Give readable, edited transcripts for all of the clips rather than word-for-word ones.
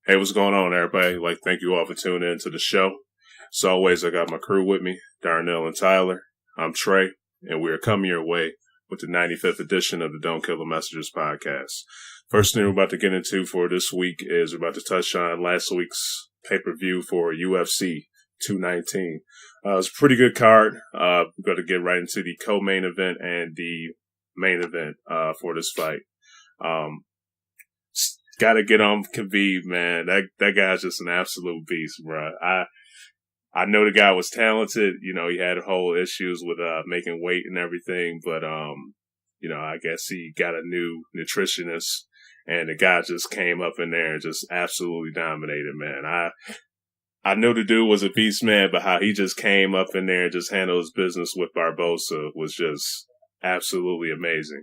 Hey, what's going on, everybody? Thank you all for tuning in to the show. As always, I got my crew with me, Darnell and Tyler. I'm Trey, and we are coming your way with the 95th edition of the Don't Kill the Messengers podcast. First thing we're about to get into for this week is we're about to touch on last week's pay-per-view for UFC 219. It was a pretty good card. We're going to get right into the co-main event and the main event for this fight. Got to get on Khabib, man. That guy's just an absolute beast, bro. I know the guy was talented. You know, he had whole issues with making weight and everything, but you know, I guess he got a new nutritionist, and the guy just came up in there and just absolutely dominated, man. I know the dude was a beast, man, but how he just came up in there and just handled his business with Barbosa was just absolutely amazing.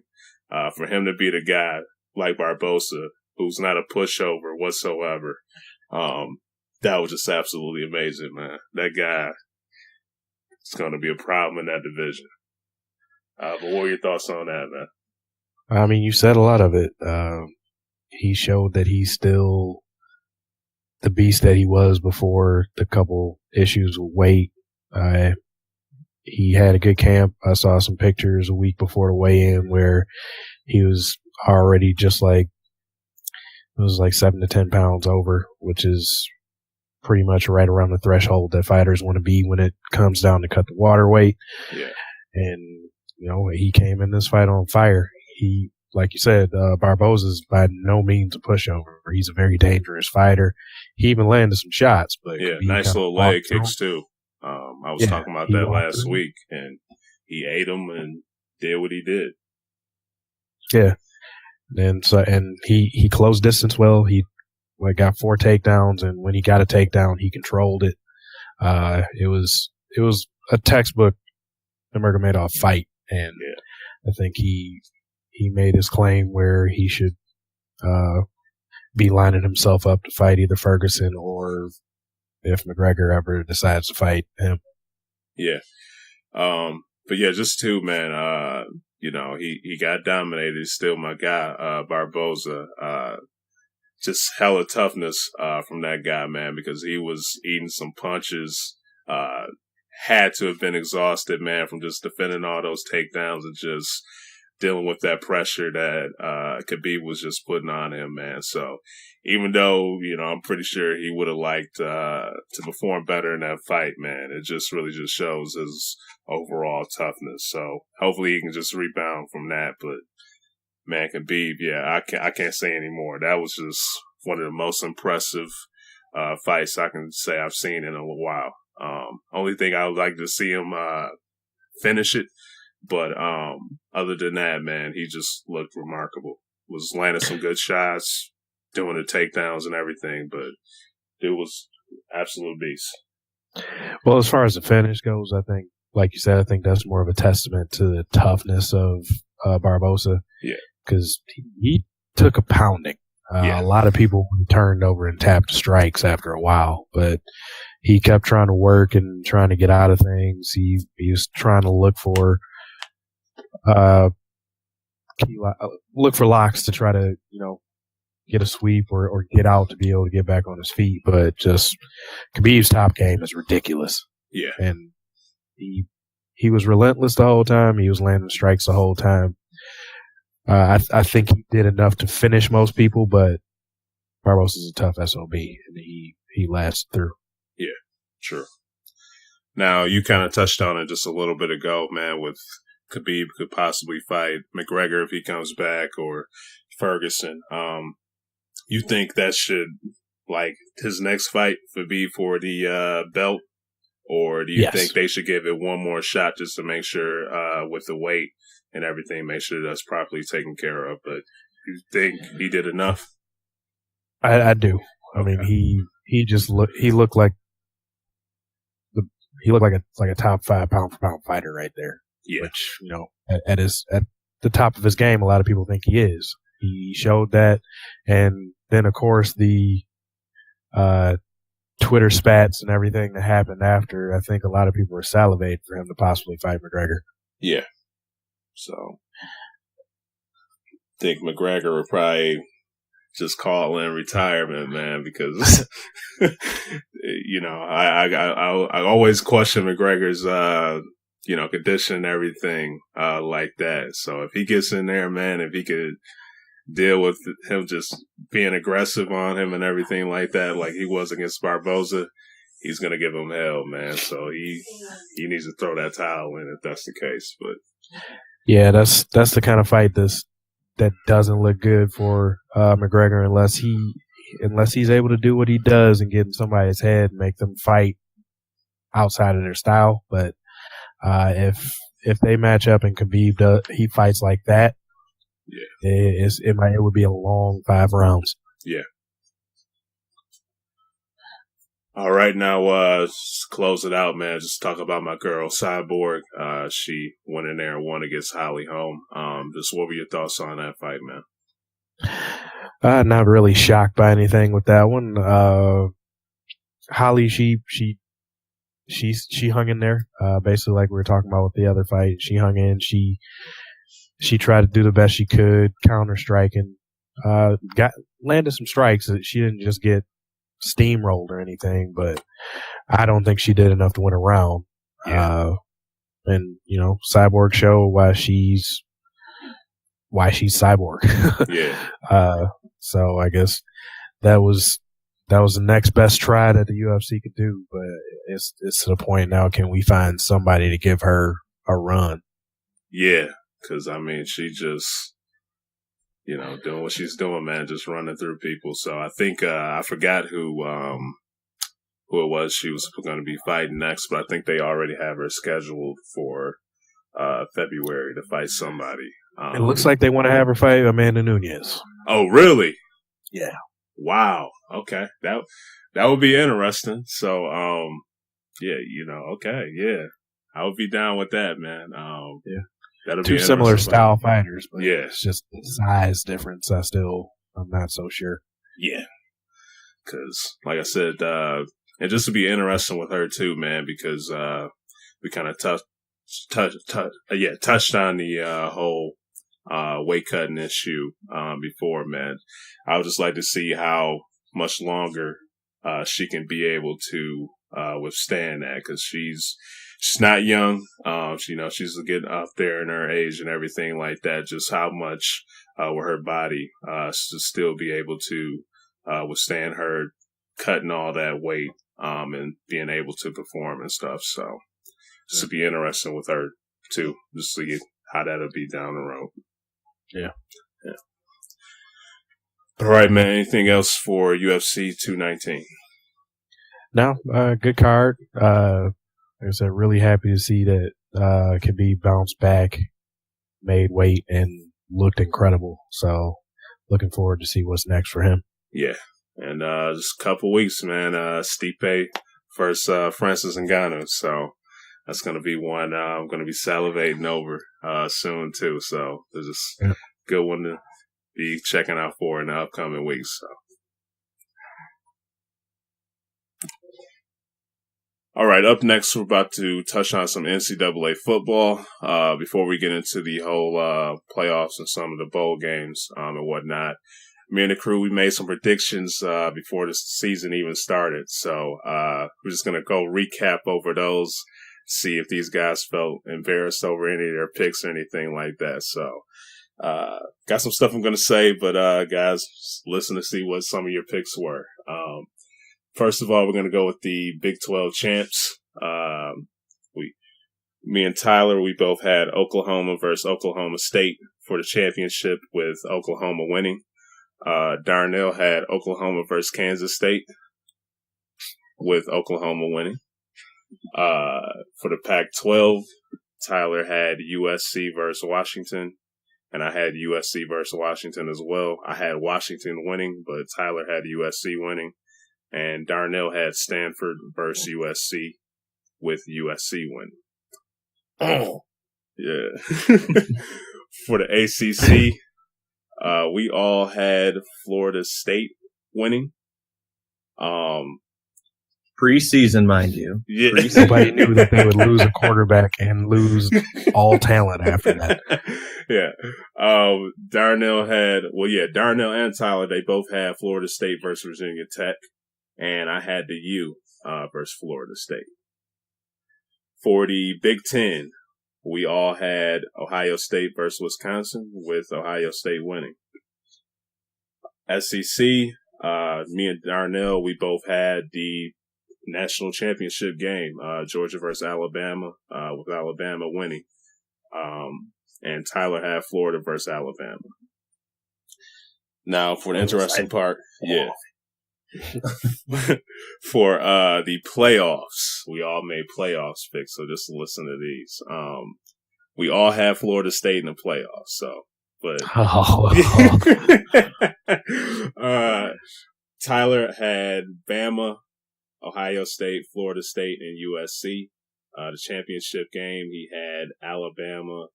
For him to be the guy like Barbosa, who's not a pushover whatsoever, that was just absolutely amazing, man. That guy is going to be a problem in that division. But what were your thoughts on that, man? I mean, you said a lot of it. He showed that he's still the beast that he was before the couple issues with weight. He had a good camp. I saw some pictures a week before the weigh-in where he was already just like, it was like 7 to 10 pounds over, which is pretty much right around the threshold that fighters want to be when it comes down to cut the water weight. Yeah. And, you know, he came in this fight on fire. He, like you said, Barbosa's by no means a pushover. He's a very dangerous fighter. He even landed some shots. But yeah, nice little leg kicks, too. I was talking about that last week, and he ate him and did what he did. Yeah. And he closed distance well. He got 4 takedowns, and when he got a takedown, he controlled it. It was a textbook Nurmagomedov fight, and I think he made his claim where he should be lining himself up to fight either Ferguson or if McGregor ever decides to fight him. Yeah. But yeah, just too, man, you know, he got dominated. He's still my guy, Barbosa. Just hella toughness from that guy, man, because he was eating some punches. Had to have been exhausted, man, from just defending all those takedowns and just dealing with that pressure that Khabib was just putting on him, man. So even though, you know, I'm pretty sure he would have liked to perform better in that fight, man, it just really just shows his overall toughness. So hopefully he can just rebound from that. But man, Khabib, yeah, I can't say anymore. That was just one of the most impressive fights I can say I've seen in a while. Only thing I would like to see him finish it. But other than that, man, he just looked remarkable. Was landing some good shots, doing the takedowns and everything, but it was absolute beast. Well, as far as the finish goes, I think, like you said, I think that's more of a testament to the toughness of Barbosa. Yeah. Because he took a pounding. A lot of people turned over and tapped strikes after a while, but he kept trying to work and trying to get out of things. He was trying to look for locks to try to, you know, get a sweep or get out to be able to get back on his feet. But just Khabib's top game is ridiculous. Yeah. And he was relentless the whole time. He was landing strikes the whole time. I think he did enough to finish most people, but Barbosa's a tough SOB, and he lasts through. Yeah, sure. Now, you kind of touched on it just a little bit ago, man, with Khabib could possibly fight McGregor if he comes back, or Ferguson. You think that should, like, his next fight would be for the belt, or do you think they should give it one more shot just to make sure with the weight and everything, make sure that's properly taken care of? But you think he did enough? I do. Okay. I mean, he looked like a top 5 pound for pound fighter right there. Yeah. Which, you know, at the top of his game, a lot of people think he is. He showed that, and then of course the Twitter spats and everything that happened after. I think a lot of people were salivating for him to possibly fight McGregor. Yeah. So, I think McGregor would probably just call in retirement, man, because you know I always question McGregor's condition and everything like that. So if he gets in there, man, if he could deal with him just being aggressive on him and everything like that, like he was against Barboza, he's gonna give him hell, man. So he needs to throw that towel in if that's the case. But yeah, that's the kind of fight that doesn't look good for McGregor unless he's able to do what he does and get in somebody's head and make them fight outside of their style. But if they match up and Khabib he fights like that, it would be a long 5 rounds. Yeah. All right, now just close it out, man. Just talk about my girl Cyborg. She went in there and won against Holly Holm. Just what were your thoughts on that fight, man? Not really shocked by anything with that one. Holly, she hung in there. Basically, like we were talking about with the other fight, she hung in. She tried to do the best she could, counter striking. Landed some strikes. She didn't just get steamrolled or anything, but I don't think she did enough to win a round. Yeah. And Cyborg show why she's Cyborg. Yeah. So I guess that was the next best try that the UFC could do, but it's to the point now. Can we find somebody to give her a run? Yeah, because I mean, she just doing what she's doing, man, just running through people. So I think I forgot who it was she was going to be fighting next, but I think they already have her scheduled for February to fight somebody. It looks like they want to have her fight Amanda Nunes. Oh, really? Yeah. Wow. Okay. That would be interesting. So, yeah, okay, yeah. I would be down with that, man. Yeah. That'll Two be similar style fighters, but yeah, it's just the size difference. I'm not so sure. Yeah. Because, like I said, and just to be interesting with her too, man, because we kind of touched on the whole weight cutting issue before, man. I would just like to see how much longer she can be able to withstand that, because she's not young. She's getting up there in her age and everything like that. Just how much will her body to still be able to withstand her cutting all that weight and being able to perform and stuff. So just to be interesting with her too, just to see how that'll be down the road. Yeah. All right, man. Anything else for UFC 219? No, good card. Like I said, really happy to see that Khabib bounced back, made weight, and looked incredible. So looking forward to see what's next for him. Yeah. And just a couple weeks, man. Stipe versus Francis Ngannou. So that's going to be one I'm going to be salivating over soon, too. So it's just a good one to be checking out for in the upcoming weeks. So. All right, up next, we're about to touch on some NCAA football before we get into the whole playoffs and some of the bowl games and whatnot. Me and the crew, we made some predictions before the season even started. So we're just going to go recap over those, see if these guys felt embarrassed over any of their picks or anything like that. So got some stuff I'm going to say, but guys, listen to see what some of your picks were. First of all, we're going to go with the Big 12 champs. Me and Tyler, we both had Oklahoma versus Oklahoma State for the championship, with Oklahoma winning. Darnell had Oklahoma versus Kansas State, with Oklahoma winning. For the Pac-12, Tyler had USC versus Washington, and I had USC versus Washington as well. I had Washington winning, but Tyler had USC winning. And Darnell had Stanford versus USC, with USC winning. Oh. Yeah. For the ACC, we all had Florida State winning. Preseason, mind you. Yeah. Nobody knew that they would lose a quarterback and lose all talent after that. Yeah. Darnell and Tyler, they both had Florida State versus Virginia Tech. And I had the U versus Florida State. For the Big Ten, we all had Ohio State versus Wisconsin, with Ohio State winning. SEC, me and Darnell, we both had the national championship game, Georgia versus Alabama, with Alabama winning. And Tyler had Florida versus Alabama. Now, for the interesting part, for the playoffs, we all made playoffs picks, so just listen to these. We all had Florida State in the playoffs, so, but Tyler had Bama, Ohio State, Florida State, and USC. The championship game, he had Alabama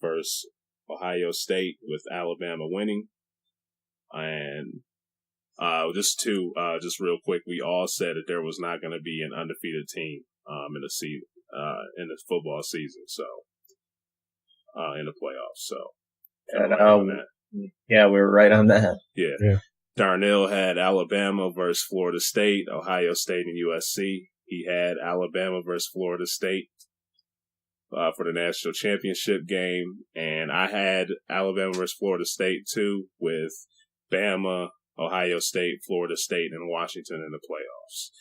versus Ohio State, with Alabama winning. And just real quick, we all said that there was not going to be an undefeated team in the football season, so in the playoffs. So yeah, we were right on that. Yeah. Darnell had Alabama versus Florida State, Ohio State, and USC. He had Alabama versus Florida State for the national championship game, and I had Alabama versus Florida State too, with Bama, Ohio State, Florida State, and Washington in the playoffs.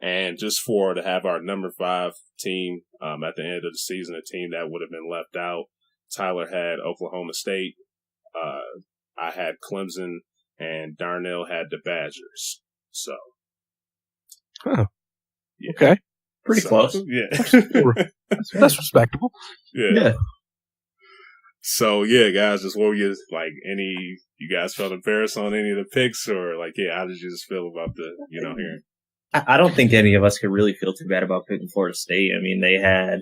And just to have our number 5 team at the end of the season, a team that would have been left out, Tyler had Oklahoma State, I had Clemson, and Darnell had the Badgers. So, yeah. Okay, pretty close. Yeah, that's respectable. Yeah. So guys, just what were you like? You guys felt embarrassed on any of the picks, or how did you just feel about the hearing? I don't think any of us could really feel too bad about picking Florida State. I mean, they had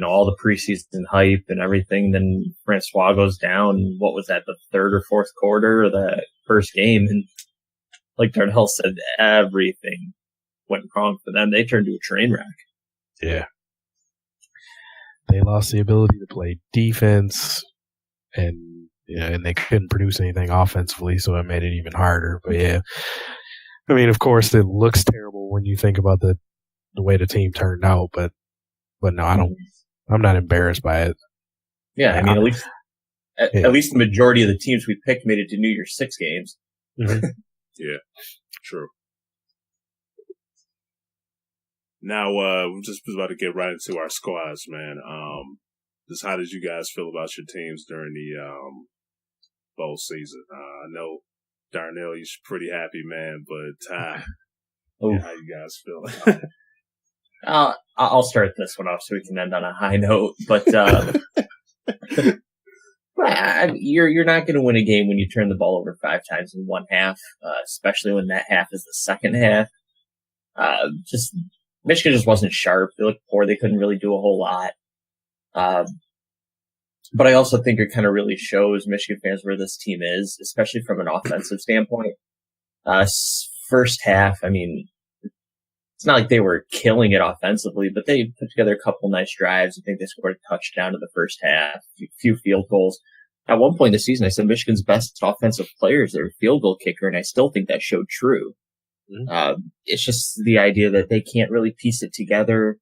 all the preseason hype and everything. Then Francois goes down. What was that? The third or fourth quarter of the first game, and like Darnell said, everything went wrong for them. They turned to a train wreck. Yeah. They lost the ability to play defense, and they couldn't produce anything offensively, so it made it even harder. But yeah, I mean, of course, it looks terrible when you think about the way the team turned out. But no, I'm not embarrassed by it. Yeah, I mean, at least the majority of the teams we picked made it to New Year's 6 games. Mm-hmm. Yeah, true. Now, we're just about to get right into our squads, man. Just how did you guys feel about your teams during the bowl season? I know, Darnell, you're pretty happy, man, but Ty, how you guys feel? I'll start this one off so we can end on a high note. But you're not going to win a game when you turn the ball over 5 times in one half, especially when that half is the second half. Michigan just wasn't sharp. They looked poor. They couldn't really do a whole lot. But I also think it kind of really shows Michigan fans where this team is, especially from an offensive standpoint. First half, I mean, it's not like they were killing it offensively, but they put together a couple nice drives. I think they scored a touchdown in the first half, a few field goals. At one point in the season, I said Michigan's best offensive player is their field goal kicker, and I still think that showed true. It's just the idea that they can't really piece it together.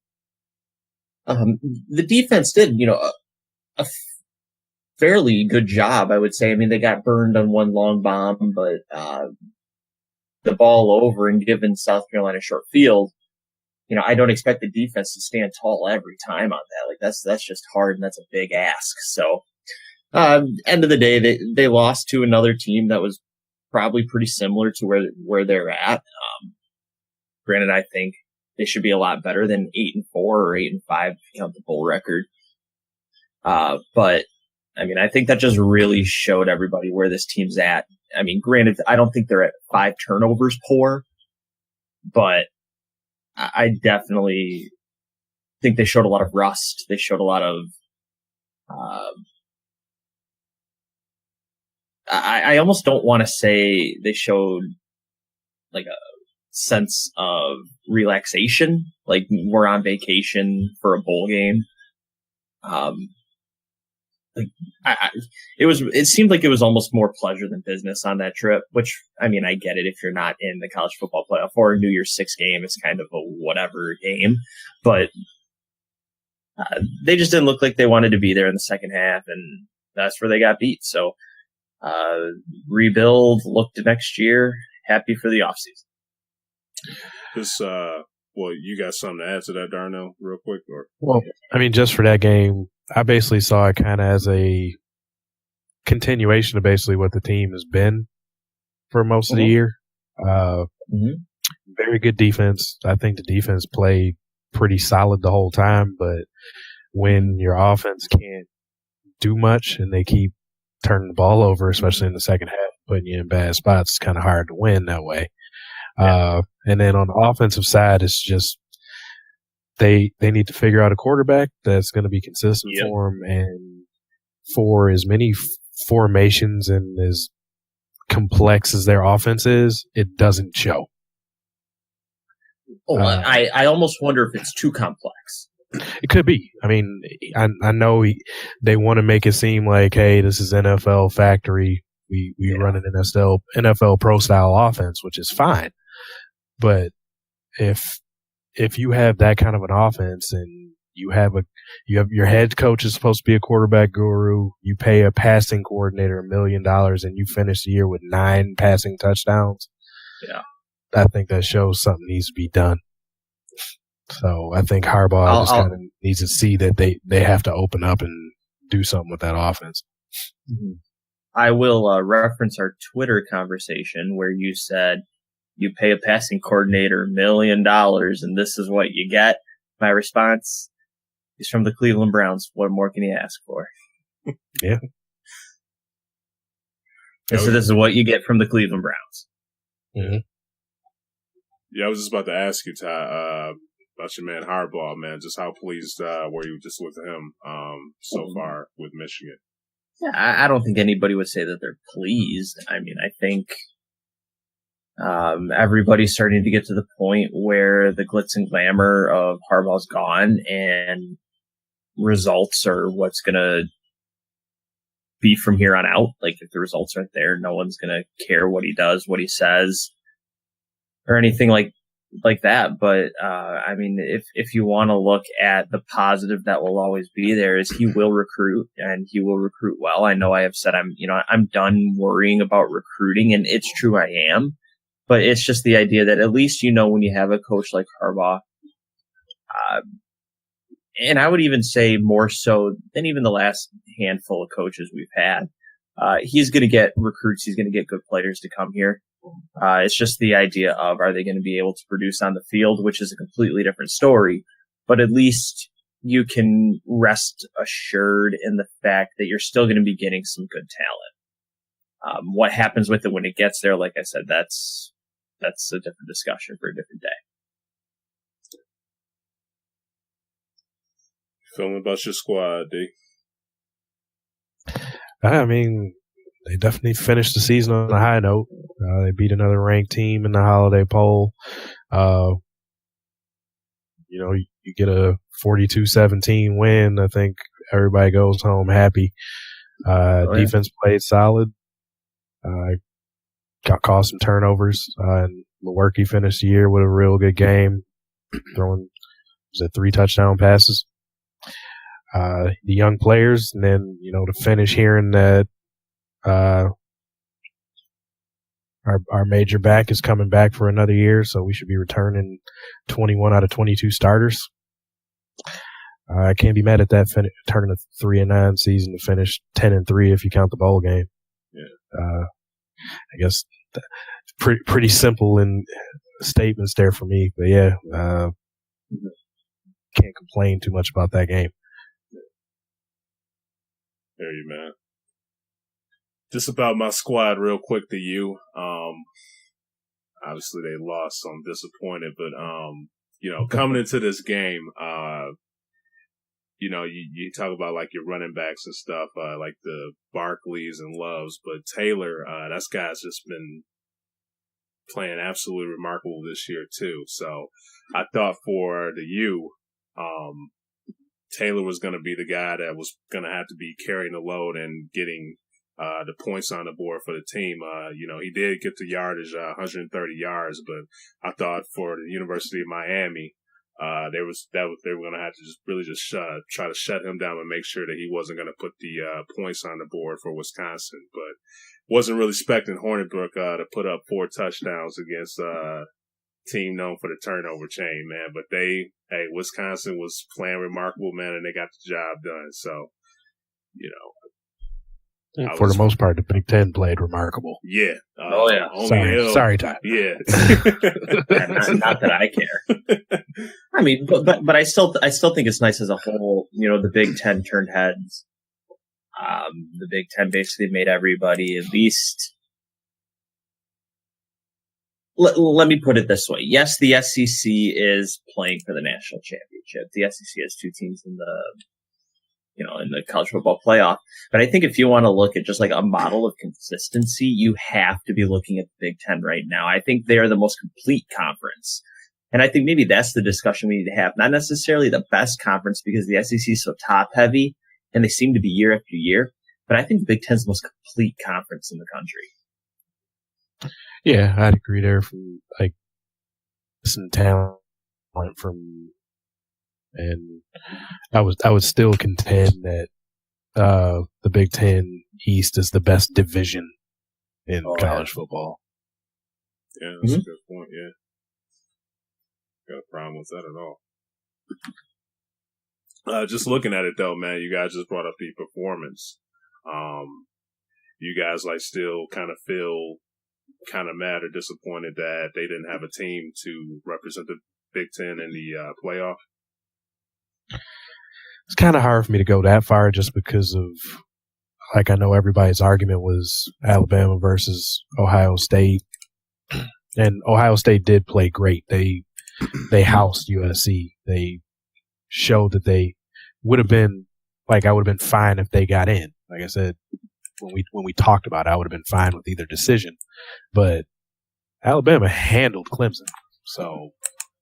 The defense did, a fairly good job, I would say. I mean, they got burned on one long bomb, but the ball over and given South Carolina short field, I don't expect the defense to stand tall every time on that. Like that's just hard, and that's a big ask. So, end of the day, they lost to another team that was probably pretty similar to where they're at. Granted, I think they should be a lot better than 8-4 or 8-5 if you count the bowl record. But I mean, I think that just really showed everybody where this team's at. I mean, granted, I don't think they're at 5 turnovers poor, but I definitely think they showed a lot of rust. They showed a lot of, I almost don't want to say they showed like sense of relaxation, like we're on vacation for a bowl game. Like it seemed like it was almost more pleasure than business on that trip, which, I mean, I get it if you're not in the college football playoff or a New Year's Six game. It's kind of a whatever game, but they just didn't look like they wanted to be there in the second half, and that's where they got beat. So rebuild, look to next year, happy for the offseason. Well, you got something to add to that, Darnell, real quick? Or? Well, I mean, just for that game, I basically saw it kind of as a continuation of basically what the team has been for most of the year. Very good defense. I think the defense played pretty solid the whole time, but when your offense can't do much and they keep turning the ball over, especially in the second half, putting you in bad spots, it's kind of hard to win that way. And then on the offensive side, it's just they need to figure out a quarterback that's going to be consistent for them, and for as many formations and as complex as their offense is, it doesn't show. I almost wonder if it's too complex. It could be. I mean, I know they want to make it seem like, hey, this is NFL factory. We run an NFL pro style offense, which is fine. But if you have that kind of an offense and you have your head coach is supposed to be a quarterback guru, you pay a passing coordinator $1 million and you finish the year with 9 passing touchdowns. Yeah. I think that shows something needs to be done. So I think Harbaugh just kind of needs to see that they have to open up and do something with that offense. I will reference our Twitter conversation where you said you pay a passing coordinator $1 million and this is what you get. My response is from the Cleveland Browns. What more can you ask for? Yeah. So this is what you get from the Cleveland Browns. Mm-hmm. Yeah, I was just about to ask you, Ty, about your man Harbaugh, man. Just how pleased were you just with him so far with Michigan? Yeah, I don't think anybody would say that they're pleased. I mean, I think everybody's starting to get to the point where the glitz and glamour of Harbaugh's gone and results are what's going to be from here on out. Like, if the results aren't there, no one's going to care what he does, what he says, or anything like that. But I mean, if you want to look at the positive that will always be there, is he will recruit, and he will recruit well. I know I have said I'm done worrying about recruiting, and it's true, I am. But it's just the idea that at least when you have a coach like Harbaugh, and I would even say more so than even the last handful of coaches we've had, he's going to get recruits, he's going to get good players to come here. It's just the idea of, are they going to be able to produce on the field, which is a completely different story. But at least you can rest assured in the fact that you're still going to be getting some good talent. What happens with it when it gets there, like I said, that's a different discussion for a different day. Feeling about your squad, D? I mean, they definitely finished the season on a high note. They beat another ranked team in the holiday poll. You get a 42-17 win. I think everybody goes home happy. Defense played solid. Caused some turnovers. And Lewerke finished the year with a real good game, throwing 3 touchdown passes. The young players, and then to finish hearing that our major back is coming back for another year, so we should be returning 21 out of 22 starters. I can't be mad at that. Turning a 3-9 season to finish 10-3 if you count the bowl game. Yeah. I guess pretty simple in statements there for me, but yeah, can't complain too much about that game. There you, man. Just about my squad real quick to you. Obviously they lost, so I'm disappointed, but, coming into this game, you talk about like your running backs and stuff, like the Barkleys and Loves, but Taylor, that guy's just been playing absolutely remarkable this year too. So I thought for the U, Taylor was going to be the guy that was going to have to be carrying the load and getting the points on the board for the team. He did get the yardage, 130 yards, but I thought for the University of Miami, they were going to have to try to shut him down and make sure that he wasn't going to put the points on the board for Wisconsin. But wasn't really expecting Hornibrook to put up 4 touchdowns against team known for the turnover chain, man. But Wisconsin was playing remarkable, man, and they got the job done. So, for the most part, the Big Ten played remarkable. Yeah. Sorry, Ty. Yeah. not that I care. I mean, but I still think it's nice as a whole. The Big Ten turned heads. The Big Ten basically made everybody at least. Let me put it this way. Yes, the SEC is playing for the national championship. The SEC has 2 teams in the college football playoff. But I think if you want to look at just like a model of consistency, you have to be looking at the Big Ten right now. I think they are the most complete conference. And I think maybe that's the discussion we need to have. Not necessarily the best conference because the SEC is so top heavy and they seem to be year after year. But I think the Big Ten is the most complete conference in the country. Yeah, I'd agree there. From some talent from, and I would still contend that the Big Ten East is the best division in college football. Yeah, that's a good point. Yeah, got a problem with that at all. Just looking at it though, man, you guys just brought up the performance. You guys still kind of feel kind of mad or disappointed that they didn't have a team to represent the Big Ten in the playoff? It's kind of hard for me to go that far just because of, I know everybody's argument was Alabama versus Ohio State. And Ohio State did play great. They housed USC. They showed that they would have been, I would have been fine if they got in. Like I said, when we talked about it, I would have been fine with either decision. But Alabama handled Clemson. So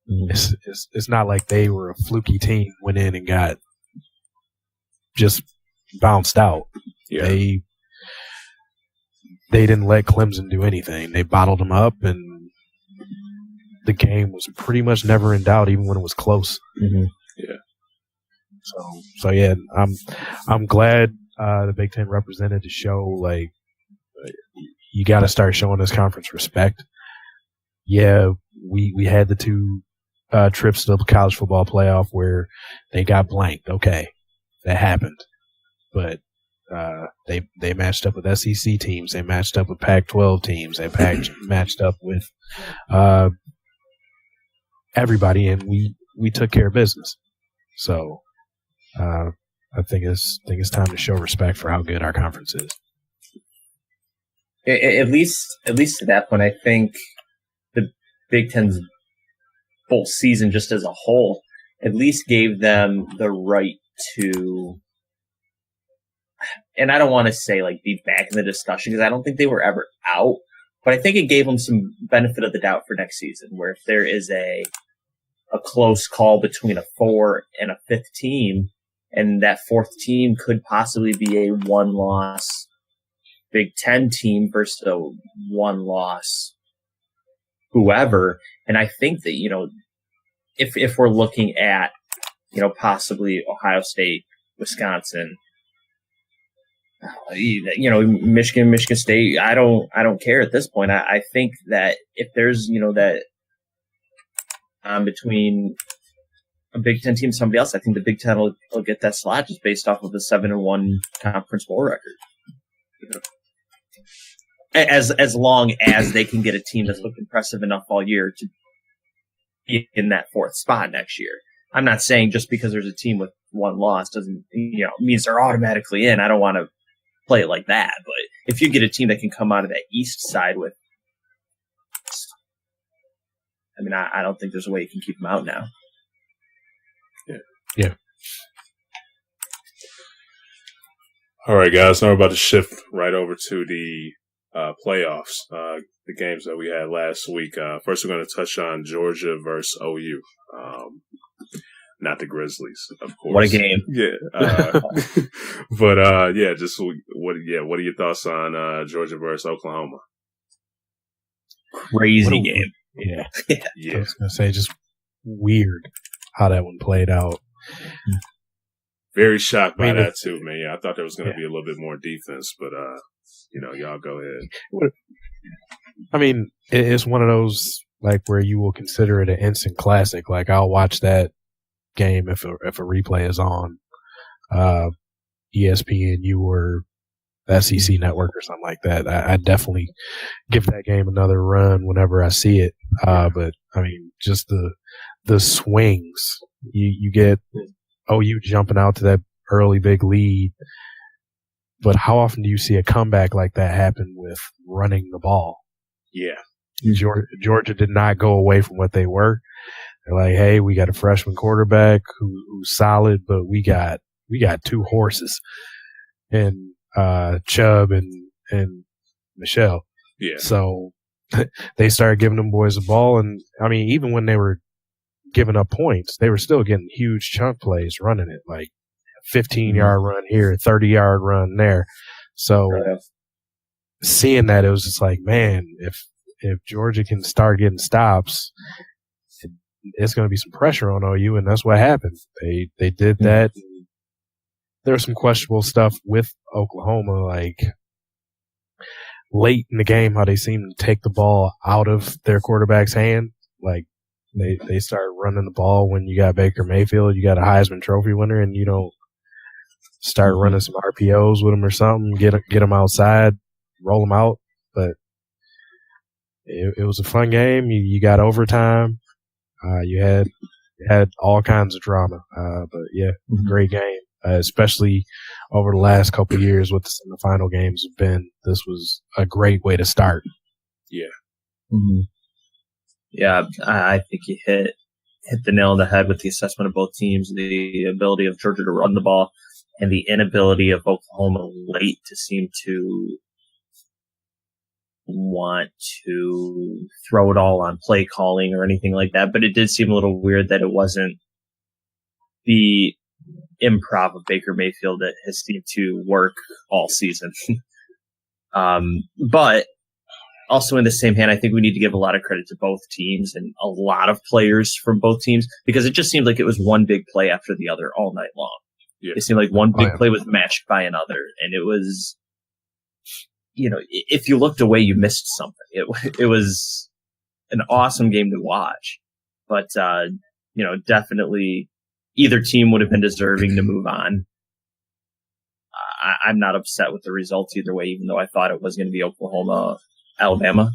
it's not like they were a fluky team, went in and got just bounced out. Yeah. They didn't let Clemson do anything. They bottled them up, and the game was pretty much never in doubt, even when it was close. Mm-hmm. Yeah. So yeah, I'm glad the Big Ten represented to show you got to start showing this conference respect. Yeah, we had the 2 trips to the college football playoff where they got blanked. Okay, that happened, but they matched up with SEC teams. They matched up with Pac-12 teams. They matched up with everybody, and we took care of business. So I think it's time to show respect for how good our conference is. At least to that point, I think the Big Ten's full season, just as a whole, at least gave them the right to. And I don't want to say be back in the discussion because I don't think they were ever out, but I think it gave them some benefit of the doubt for next season, where if there is a close call between a 4 and a 5th team, and that 4th team could possibly be a 1-loss Big Ten team versus a 1-loss whoever. And I think that, if we're looking at, possibly Ohio State, Wisconsin, Michigan State, I don't care at this point. I think that if there's, that between a Big Ten team and somebody else, I think the Big Ten will get that slot just based off of the 7-1 conference bowl record. As long as they can get a team that's looked impressive enough all year to be in that 4th spot next year. I'm not saying just because there's a team with 1 loss doesn't means they're automatically in. I don't want to play it like that. But if you get a team that can come out of that East side with, I don't think there's a way you can keep them out now. Yeah. All right, guys. Now we're about to shift right over to the playoffs, the games that we had last week. First, we're going to touch on Georgia versus OU. Not the Grizzlies, of course. What a game! Yeah, but just what are your thoughts on Georgia versus Oklahoma? Crazy game. Yeah, yeah. I was gonna say just weird how that one played out. Very shocked by that too, man. Yeah, I thought there was going to be a little bit more defense, but y'all go ahead. I mean, it's one of those like where you will consider it an instant classic. Like I'll watch that game if a replay is on ESPN or SEC Network or something like that. I definitely give that game another run whenever I see it. But I mean, just the swings you get. OU jumping out to that early big lead, but how often do you see a comeback like that happen with running the ball? Yeah, Georgia did not go away from what they were. They're like, hey, we got a freshman quarterback who's solid, but we got two horses, and Chubb and Michelle. Yeah. So they started giving them boys the ball, and I mean, even when they were giving up points, they were still getting huge chunk plays running it, like 15-yard run here, 30-yard run there. So seeing that, it was just like, man, if Georgia can start getting stops, it's going to be some pressure on OU, and that's what happened. They did that. There was some questionable stuff with Oklahoma, like late in the game, how they seemed to take the ball out of their quarterback's hand. Like they started running the ball when you got Baker Mayfield, you got a Heisman Trophy winner, and you don't start running some RPOs with him or something, get them outside, roll them out. But it was a fun game. You got overtime. You had all kinds of drama. But yeah, great game. Especially over the last couple of years what the semifinal games have been. This was a great way to start. Yeah. Mm-hmm. Yeah, I think you hit the nail on the head with the assessment of both teams, the ability of Georgia to run the ball and the inability of Oklahoma late to seem to want to throw it all on play calling or anything like that. But it did seem a little weird that it wasn't the improv of Baker Mayfield that has seemed to work all season. But also in the same hand, I think we need to give a lot of credit to both teams and a lot of players from both teams, because it just seemed like it was one big play after the other all night long. Yeah. It seemed like one big play was matched by another. And it was, if you looked away, you missed something. It was an awesome game to watch, but, definitely either team would have been deserving to move on. I'm not upset with the results either way, even though I thought it was going to be Oklahoma, Alabama.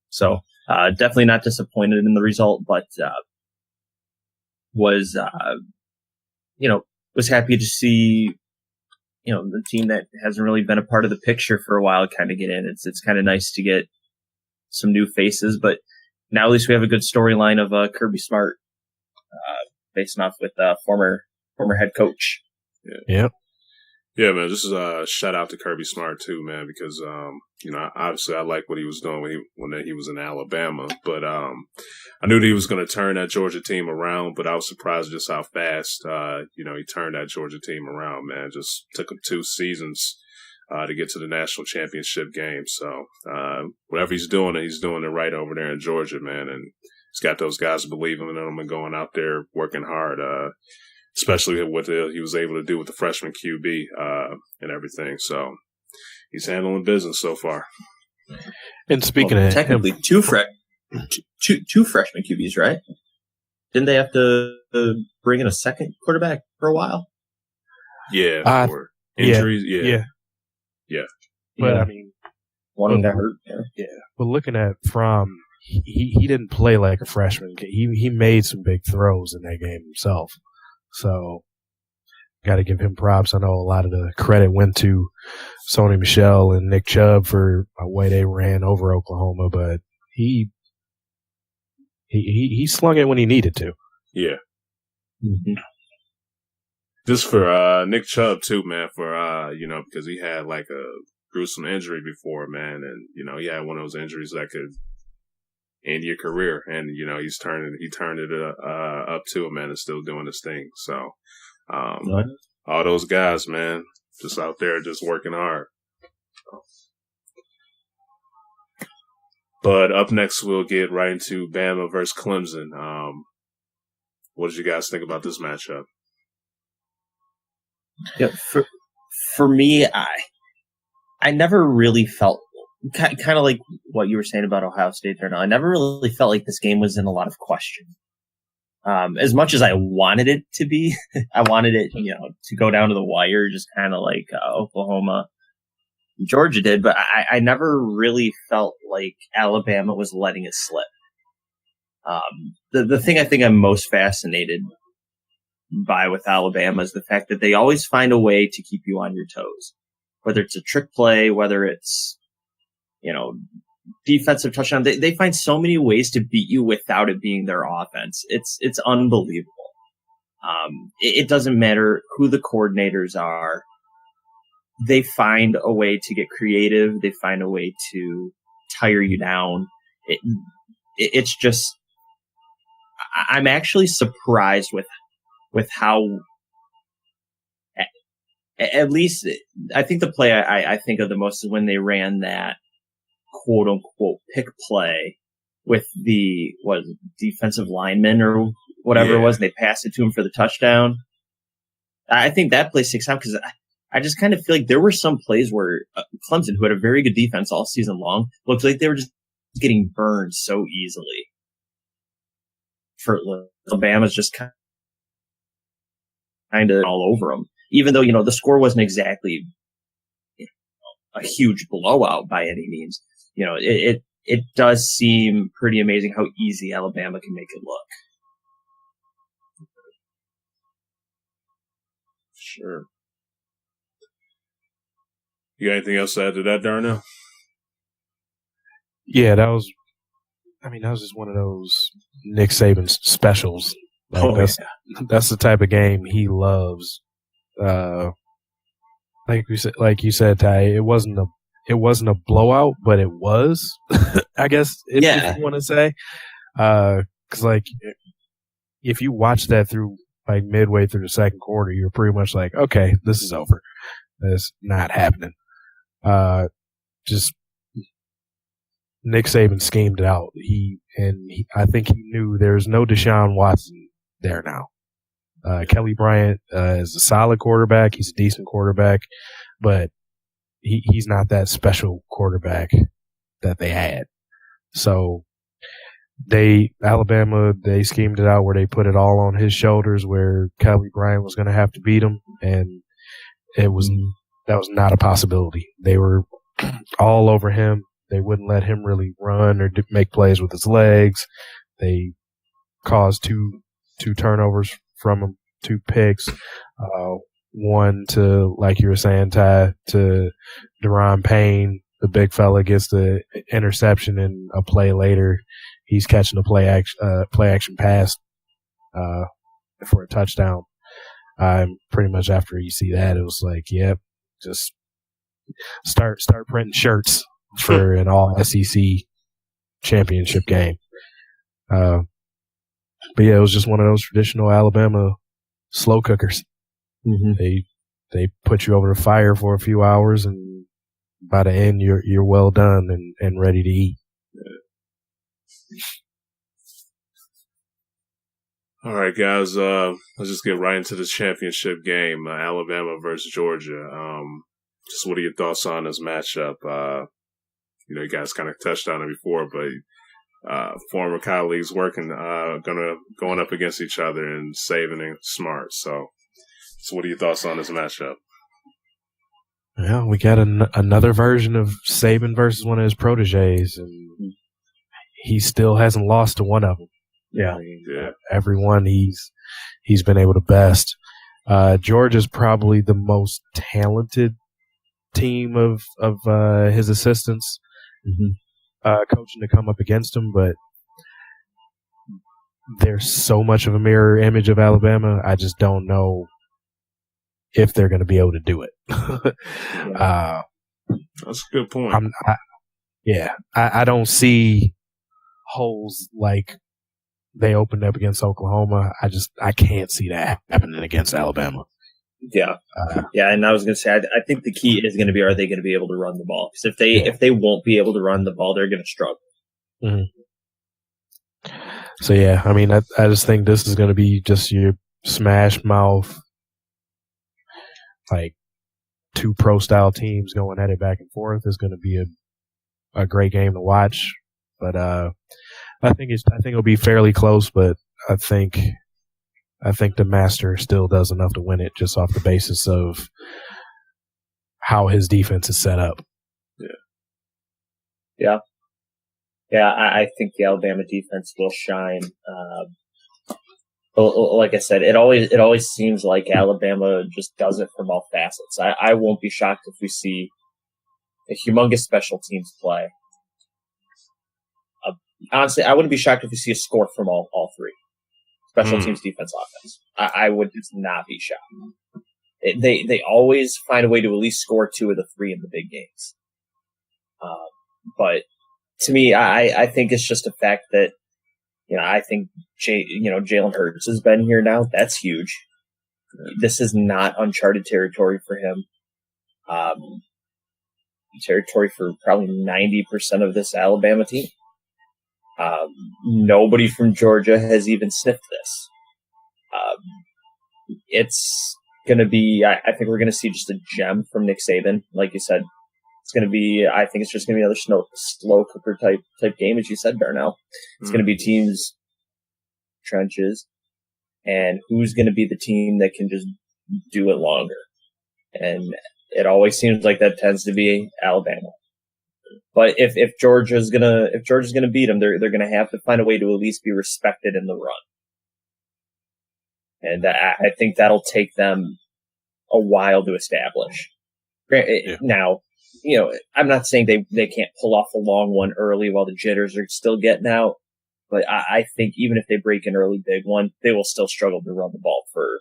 So, definitely not disappointed in the result, but, was happy to see, the team that hasn't really been a part of the picture for a while kind of get in. It's kind of nice to get some new faces, but now at least we have a good storyline of, Kirby Smart, facing off with, former head coach. Yeah. Yeah, man, this is a shout out to Kirby Smart too, man, because, obviously I like what he was doing when he was in Alabama, but, I knew that he was going to turn that Georgia team around, but I was surprised just how fast, he turned that Georgia team around, man. Just took him 2 seasons, to get to the national championship game. So, whatever he's doing it right over there in Georgia, man. And he's got those guys believing in him and going out there working hard, especially what he was able to do with the freshman QB and everything. So he's handling business so far. And speaking of technically two freshman QBs, right? Didn't they have to bring in a second quarterback for a while? Yeah, for injuries. Yeah. But I mean, one of them got hurt. Yeah. But looking at he didn't play like a freshman. He made some big throws in that game himself. So, got to give him props. I know a lot of the credit went to Sony Michel and Nick Chubb for the way they ran over Oklahoma, but he slung it when he needed to. Yeah. Mm-hmm. Just for Nick Chubb too, man. For because he had like gruesome injury before, man. And, he had one of those injuries that could end your career. And, he turned it up to it, man, and still doing his thing. So, all those guys, man, just out there just working hard. But up next, we'll get right into Bama versus Clemson. What did you guys think about this matchup? Yeah, for me, I never really felt kind of like what you were saying about Ohio State there. Now, I never really felt like this game was in a lot of question. As much as I wanted it to be, I wanted it, to go down to the wire, just kind of like Oklahoma, Georgia did. But I never really felt like Alabama was letting it slip. The thing I think I'm most fascinated by with Alabama is the fact that they always find a way to keep you on your toes, whether it's a trick play, whether it's, defensive touchdown. They find so many ways to beat you without it being their offense. It's unbelievable. It doesn't matter who the coordinators are. They find a way to get creative. They find a way to tire you down. It's just, I'm actually surprised with how, at least, I think the play I think of the most is when they ran that quote unquote pick play with the defensive lineman or whatever it was. And they passed it to him for the touchdown. I think that play sticks out because I just kind of feel like there were some plays where Clemson, who had a very good defense all season long, looked like they were just getting burned so easily. For Alabama's just kind of all over them, even though, the score wasn't exactly a huge blowout by any means. It does seem pretty amazing how easy Alabama can make it look. Sure. You got anything else to add to that, Darnell? Yeah, that was just one of those Nick Saban specials. That's the type of game he loves. Like you said, Ty, it wasn't a blowout, but it was, I guess, if you want to say. 'Cause if you watch that through midway through the second quarter, you're pretty much like, okay, this is over. It's not happening. Just Nick Saban schemed it out. I think he knew there's no Deshaun Watson there now. Kelly Bryant is a solid quarterback. He's a decent quarterback, but he's not that special quarterback that they had. So Alabama schemed it out where they put it all on his shoulders, where Kelly Bryant was going to have to beat him, and that was not a possibility. They were all over him. They wouldn't let him really run or make plays with his legs. They caused two turnovers from him, 2 picks. One to, like you were saying, Ty, to Deron Payne. The big fella gets the interception, and a play later, he's catching a play action pass for a touchdown. Pretty much after you see that, it was like, yep, just start printing shirts for an all SEC championship game. But yeah, it was just one of those traditional Alabama slow cookers. Mm-hmm. They put you over the fire for a few hours, and by the end, you're well done and ready to eat. All right, guys. Let's just get right into the championship game, Alabama versus Georgia. Just what are your thoughts on this matchup? You guys kind of touched on it before, but former colleagues going up against each other, and Saban and Smart. So what are your thoughts on this matchup? Well, we got another version of Saban versus one of his proteges, and he still hasn't lost to one of them. Yeah. Everyone he's been able to best. Georgia's probably the most talented team of his assistants coaching to come up against him, but there's so much of a mirror image of Alabama. I just don't know if they're going to be able to do it. That's a good point. I don't see holes like they opened up against Oklahoma. I can't see that happening against Alabama. Yeah. And I was going to say, I think the key is going to be, are they going to be able to run the ball? Because if they won't be able to run the ball, they're going to struggle. Mm-hmm. So, yeah, I mean, I just think this is going to be just your smash mouth, like, two pro-style teams going at it back and forth. Is going to be a great game to watch. But I think it'll be fairly close, but I think the Master still does enough to win it just off the basis of how his defense is set up. Yeah. I think the Alabama defense will shine. Like I said, it always seems like Alabama just does it from all facets. I won't be shocked if we see a humongous special teams play. Honestly, I wouldn't be shocked if we see a score from all three. Special teams, defense, offense. I would just not be shocked. They always find a way to at least score two of the three in the big games. But to me, I think it's just a fact that, I think Jalen Hurts has been here now. That's huge. This is not uncharted territory for him. Territory for probably 90% of this Alabama team. Nobody from Georgia has even sniffed this. It's going to be, I think we're going to see just a gem from Nick Saban. Like you said, it's going to be, I think it's just going to be another slow cooker type game, as you said, Darnell. It's going to be teams, trenches, and who's going to be the team that can just do it longer. And it always seems like that tends to be Alabama. But if Georgia's gonna beat them, they're gonna have to find a way to at least be respected in the run. And I think that'll take them a while to establish. Now, I'm not saying they can't pull off a long one early while the jitters are still getting out, but I think even if they break an early big one, they will still struggle to run the ball for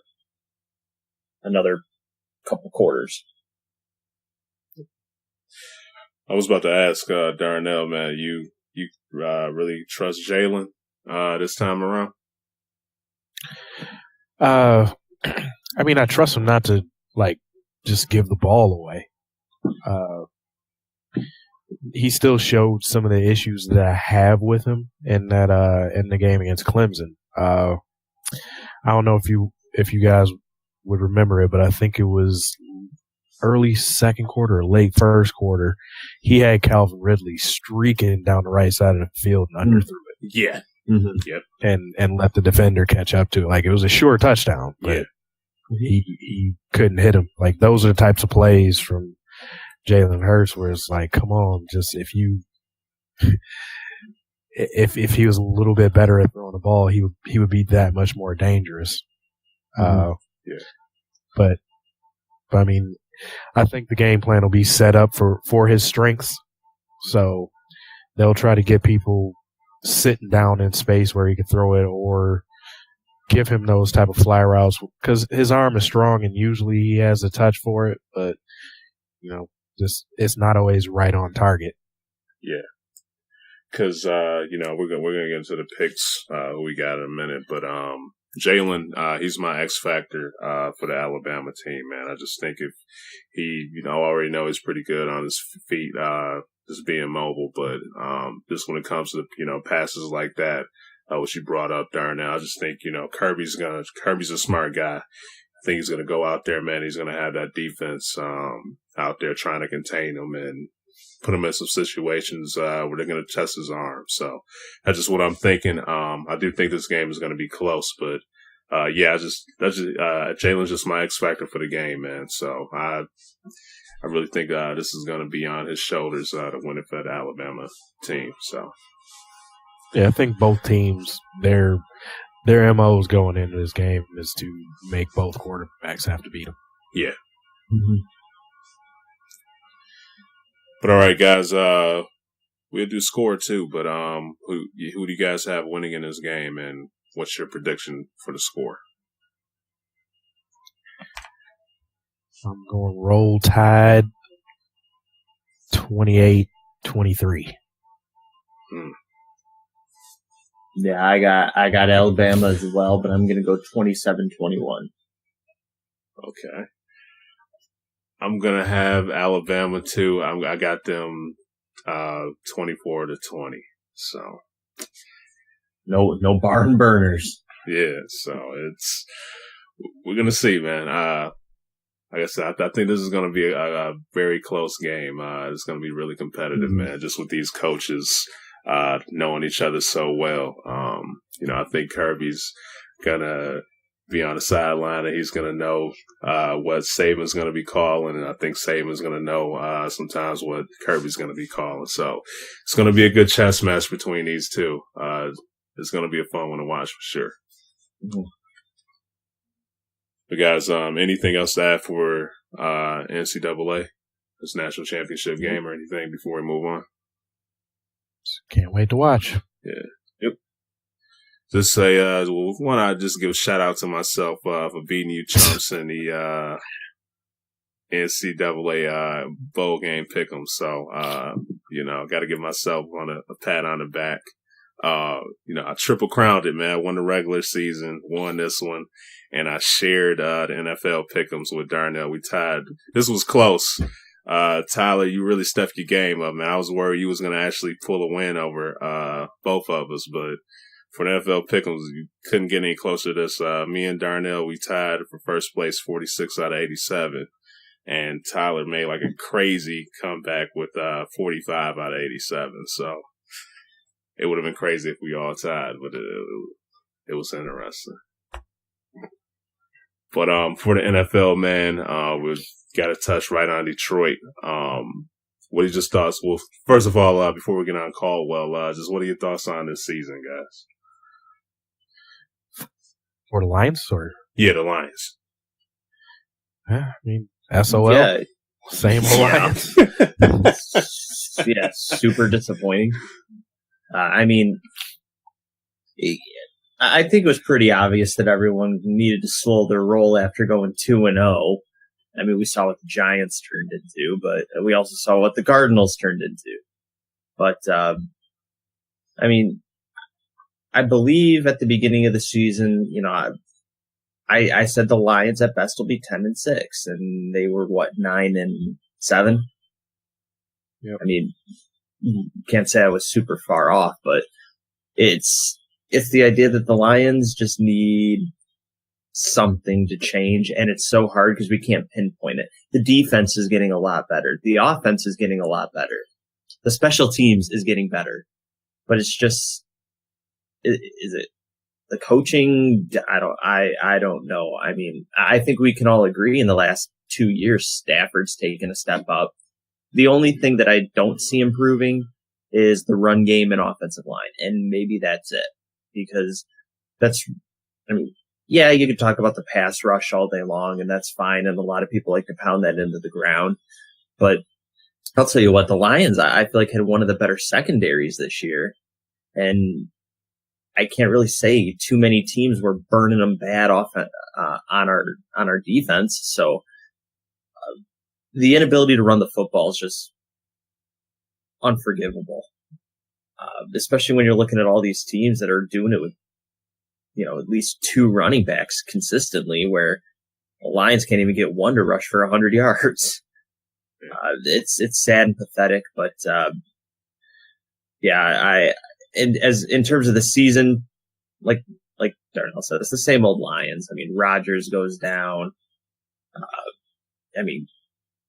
another couple quarters. I was about to ask Darnell, man, you really trust Jalen this time around? I mean, I trust him not to just give the ball away. He still showed some of the issues that I have with him in the game against Clemson. I don't know if you guys would remember it, but I think it was early second quarter or late first quarter, he had Calvin Ridley streaking down the right side of the field and underthrew it. Yeah. Mm-hmm. Yep. And let the defender catch up to it. Like, it was a sure touchdown, but he couldn't hit him. Like, those are the types of plays from Jalen Hurts where it's like, come on, just if he was a little bit better at throwing the ball, he would be that much more dangerous. But I mean, I think the game plan will be set up for his strengths. So they'll try to get people sitting down in space where he can throw it, or give him those type of fly routes because his arm is strong and usually he has a touch for it, but just it's not always right on target. Yeah. Because we're gonna get into the picks who we got in a minute, but Jalen, he's my X factor for the Alabama team, man. I just think if he, already know he's pretty good on his feet, just being mobile, but just when it comes to passes like that, which you brought up, Darnell, I just think Kirby's a smart guy. I think he's gonna go out there, man. He's gonna have that defense out there trying to contain him and put him in some situations where they're going to test his arm. So that's just what I'm thinking. I do think this game is going to be close, but Jalen's just my X factor for the game, man. So I really think this is going to be on his shoulders to win it for the Alabama team. So yeah, I think both teams, their MOs going into this game is to make both quarterbacks have to beat them. Yeah. Mm-hmm. But all right, guys, we'll do score too. But who do you guys have winning in this game, and what's your prediction for the score? I'm going Roll Tide 28-23. Yeah, I got Alabama as well, but I'm going to go 27-21. Okay. I'm going to have Alabama too. I got them 24-20. So no barn burners. Yeah, so we're going to see, man. Like I said, I think this is going to be a very close game. It's going to be really competitive, man, just with these coaches knowing each other so well. I think Kirby's going to be on the sideline and he's going to know what Saban's going to be calling, and I think Saban's going to know sometimes what Kirby's going to be calling. So it's going to be a good chess match between these two. It's going to be a fun one to watch for sure. Mm-hmm. But guys, anything else to add for NCAA, this national championship game, or anything before we move on? Can't wait to watch. Yeah. Yep. Just say, I just give a shout out to myself for beating you chumps in the NCAA bowl game pick'em. So, got to give myself a pat on the back. I triple crowned it, man. I won the regular season, won this one, and I shared the NFL pick'ems with Darnell. We tied. This was close. Tyler, you really stepped your game up, man. I was worried you was going to actually pull a win over both of us, but for the NFL pick'ems, you couldn't get any closer to this. Me and Darnell, we tied for first place, 46 out of 87, and Tyler made like a crazy comeback with 45 out of 87. So it would have been crazy if we all tied, but it was interesting. But for the NFL, man, we've got to touch right on Detroit. What are your thoughts? Well, first of all, before we get on Caldwell, just what are your thoughts on this season, guys? For the Lions, or? Yeah, the Lions. I mean, SOL. Yeah. Same old Lions. Yeah, super disappointing. I think it was pretty obvious that everyone needed to slow their roll after going 2-0. I mean, we saw what the Giants turned into, but we also saw what the Cardinals turned into. But, I believe at the beginning of the season, I said the Lions at best will be 10-6, and they were 9-7. Yep. I mean, can't say I was super far off, but it's the idea that the Lions just need something to change, and it's so hard because we can't pinpoint it. The defense is getting a lot better. The offense is getting a lot better. The special teams is getting better, but it's just, is it the coaching? I don't know. I mean, I think we can all agree in the last 2 years, Stafford's taken a step up. The only thing that I don't see improving is the run game and offensive line. And maybe that's it, because you could talk about the pass rush all day long, and that's fine. And a lot of people like to pound that into the ground. But I'll tell you what, the Lions, I feel like, had one of the better secondaries this year. And I can't really say too many teams were burning them bad off on our defense. So the inability to run the football is just unforgivable, especially when you're looking at all these teams that are doing it with, at least 2 running backs consistently, where the Lions can't even get one to rush for 100 yards. It's sad and pathetic, but in terms of the season, like Darnell said, it's the same old Lions. I mean, Rodgers goes down.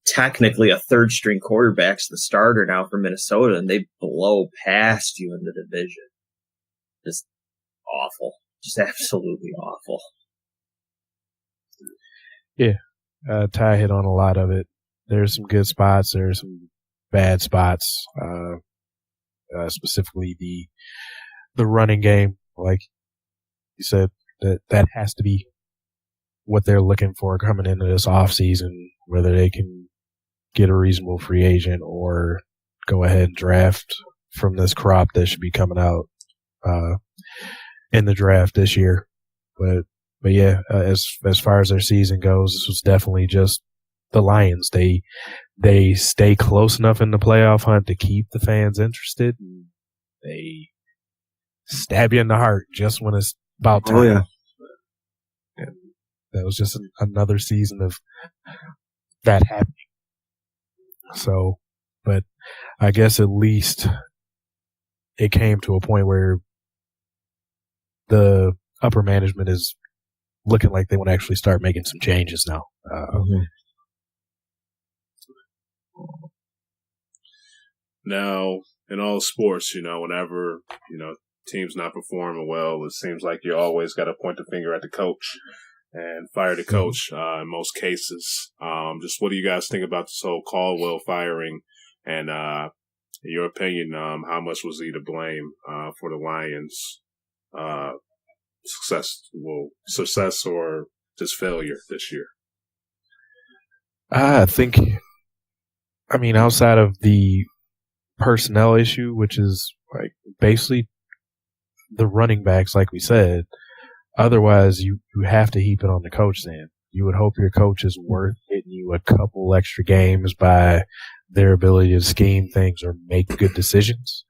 Technically a third string quarterback's the starter now for Minnesota, and they blow past you in the division. Just awful. Just absolutely awful. Yeah. Ty hit on a lot of it. There's some good spots. There's some bad spots. Specifically the running game, like you said, that has to be what they're looking for coming into this offseason, whether they can get a reasonable free agent or go ahead and draft from this crop that should be coming out in the draft this year. But yeah, as far as their season goes, this was definitely just the Lions. They stay close enough in the playoff hunt to keep the fans interested. They stab you in the heart just when it's about time. Oh, yeah. And that was just another season of that happening. So, but I guess at least it came to a point where the upper management is looking like they want to actually start making some changes now. Now, in all sports, whenever, teams not performing well, it seems like you always got to point the finger at the coach and fire the coach in most cases. Just what do you guys think about this whole Caldwell firing? And in your opinion, how much was he to blame for the Lions' success or just failure this year? I think, outside of the personnel issue, which is like basically the running backs, like we said, otherwise you have to heap it on the coach then. You would hope your coach is worth getting you a couple extra games by their ability to scheme things or make good decisions.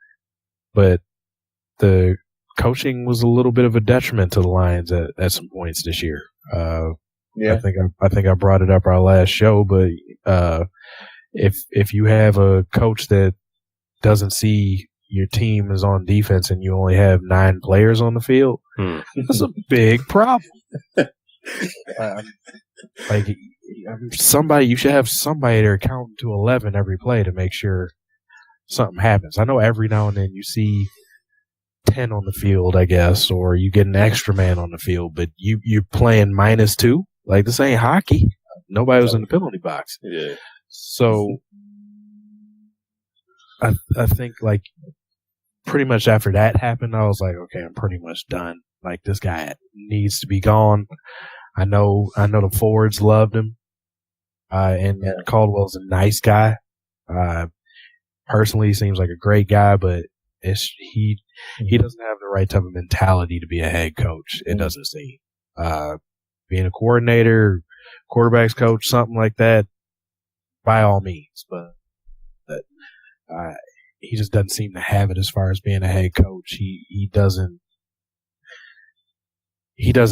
But the coaching was a little bit of a detriment to the Lions at some points this year. I think I brought it up our last show, but if you have a coach that doesn't see your team is on defense and you only have 9 players on the field, that's a big problem. You should have somebody there counting to 11 every play to make sure something happens. I know every now and then you see 10 on the field, I guess, or you get an extra man on the field, but you're playing -2. Like, this ain't hockey. Nobody was in the penalty box. Yeah. So I think, like, pretty much after that happened, I was like, okay, I'm pretty much done. Like, this guy needs to be gone. I know the forwards loved him. And Caldwell's a nice guy. Personally, he seems like a great guy, but he doesn't have the right type of mentality to be a head coach. It doesn't seem. Being a coordinator, quarterback's coach, something like that, by all means. But he just doesn't seem to have it as far as being a head coach. He doesn't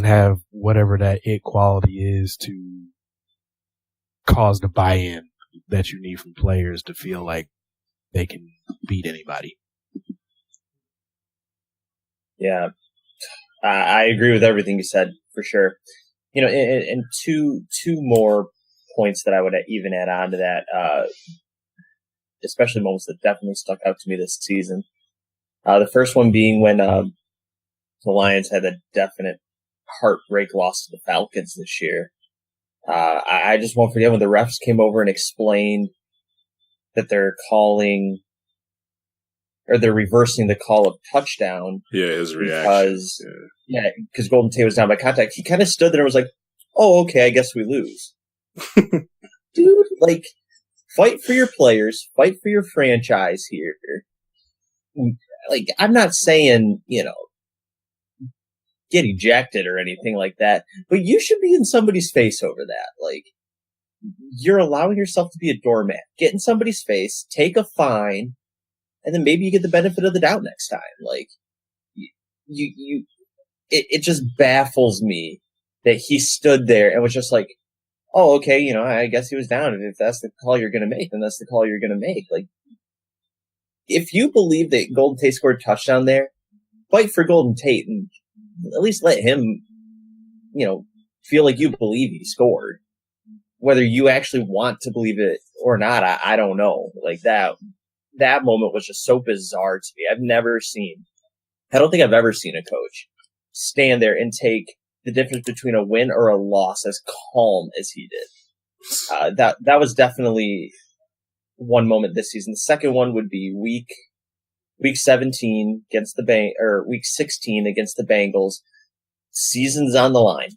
have whatever that it quality is to cause the buy-in that you need from players to feel like they can beat anybody. Yeah, I agree with everything you said, for sure. And two more points that I would even add on to that, especially moments that definitely stuck out to me this season. The first one being when the Lions had a definite heartbreak loss to the Falcons this year. I just won't forget when the refs came over and explained that they're reversing the call of touchdown. Yeah, his reaction. Because Golden Tate was down by contact. He kind of stood there and was like, oh, okay, I guess we lose. Dude, like, fight for your players, fight for your franchise here. Like, I'm not saying, get ejected or anything like that, but you should be in somebody's face over that. Like, you're allowing yourself to be a doormat. Get in somebody's face, take a fine, and then maybe you get the benefit of the doubt next time. Like, it just baffles me that he stood there and was just like, oh, okay, I guess he was down. And if that's the call you're going to make, then that's the call you're going to make. Like, if you believe that Golden Tate scored a touchdown there, fight for Golden Tate and at least let him, feel like you believe he scored. Whether you actually want to believe it or not, I don't know. Like, that moment was just so bizarre to me. I don't think I've ever seen a coach stand there and take the difference between a win or a loss as calm as he did. That was definitely one moment this season. The second one would be week 17 against week 16 against the Bengals. Season's on the line.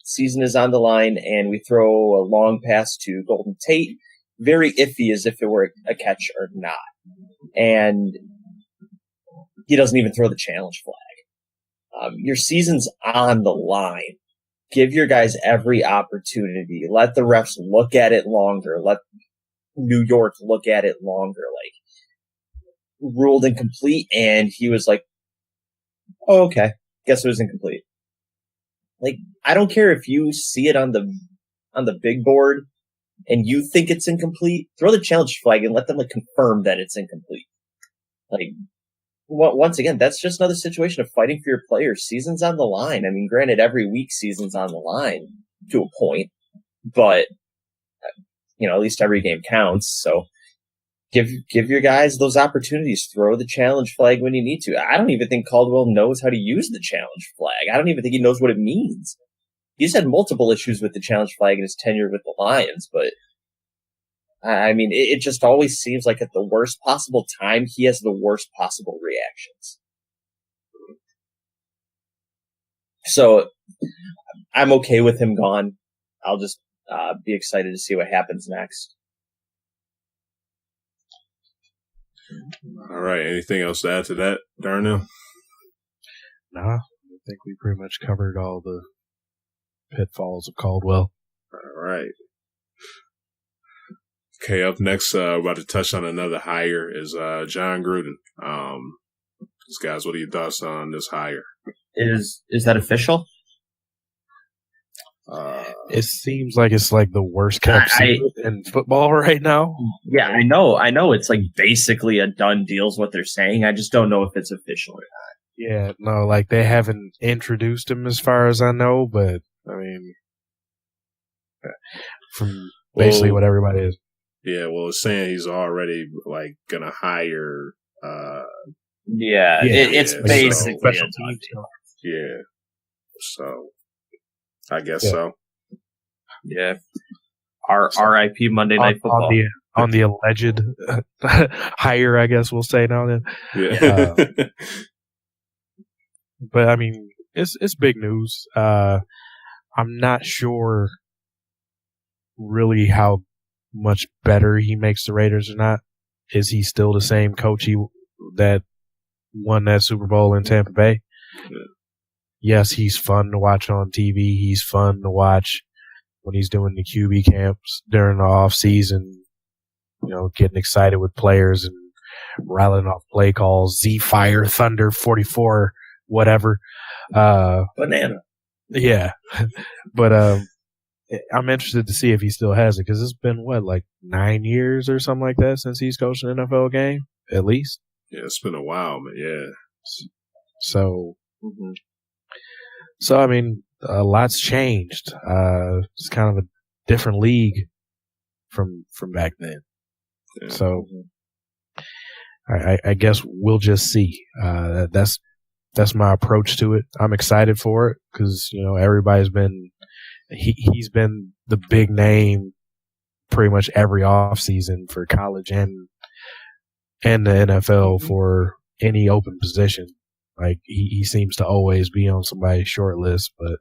Season is on the line, and we throw a long pass to Golden Tate. Very iffy, as if it were a catch or not. And he doesn't even throw the challenge flag. Your season's on the line give your guys every opportunity. Let the refs look at it longer. Let New York look at it longer. Like, ruled incomplete, and he was like, oh, okay, guess it was incomplete. Like, I don't care if you see it on the big board and you think it's incomplete, throw the challenge flag and let them, like, confirm that it's incomplete. Like, once again, that's just another situation of fighting for your players. Season's on the line. I mean, granted, every week season's on the line to a point, but, you know, at least every game counts. So give your guys those opportunities. Throw the challenge flag when you need to. I don't even think Caldwell knows how to use the challenge flag. I don't even think he knows what it means. He's had multiple issues with the challenge flag in his tenure with the Lions, but I mean, it just always seems like at the worst possible time, he has the worst possible reactions. So I'm okay with him gone. I'll just be excited to see what happens next. All right. Anything else to add to that, Darnell? Nah, I think we pretty much covered all the pitfalls of Caldwell. All right. Okay, up next, about to touch on another hire is John Gruden. Guys, what are your thoughts on this hire? Is that official? It seems like it's like the worst kept secret in football right now. Yeah, I know. It's like basically a done deal is what they're saying. I just don't know if it's official or not. Yeah, no, like they haven't introduced him as far as I know, but I mean, from basically what everybody is. Yeah, well, it's saying he's already like gonna hire. It's basically a done deal. Yeah, so I guess so. Yeah. R.I.P. Monday Night Football. On the alleged hire, I guess we'll say now then. Yeah. But I mean, it's big news. I'm not sure really how much better he makes the Raiders or not. Is he still the same coach that won that Super Bowl in Tampa Bay? Yeah. Yes, he's fun to watch on TV. He's fun to watch when he's doing the QB camps during the off season, you know, getting excited with players and rattling off play calls, Z-Fire, Thunder, 44, whatever. Banana. Yeah. But I'm interested to see if he still has it because it's been, like 9 years or something like that since he's coached an NFL game, at least. Yeah, it's been a while, man. Yeah. So, So, I mean, a lot's changed. It's kind of a different league from back then. Yeah. So, I guess we'll just see. That's my approach to it. I'm excited for it because, you know, everybody's been he's been the big name pretty much every offseason for college and the NFL for any open position. Like, he seems to always be on somebody's short list, but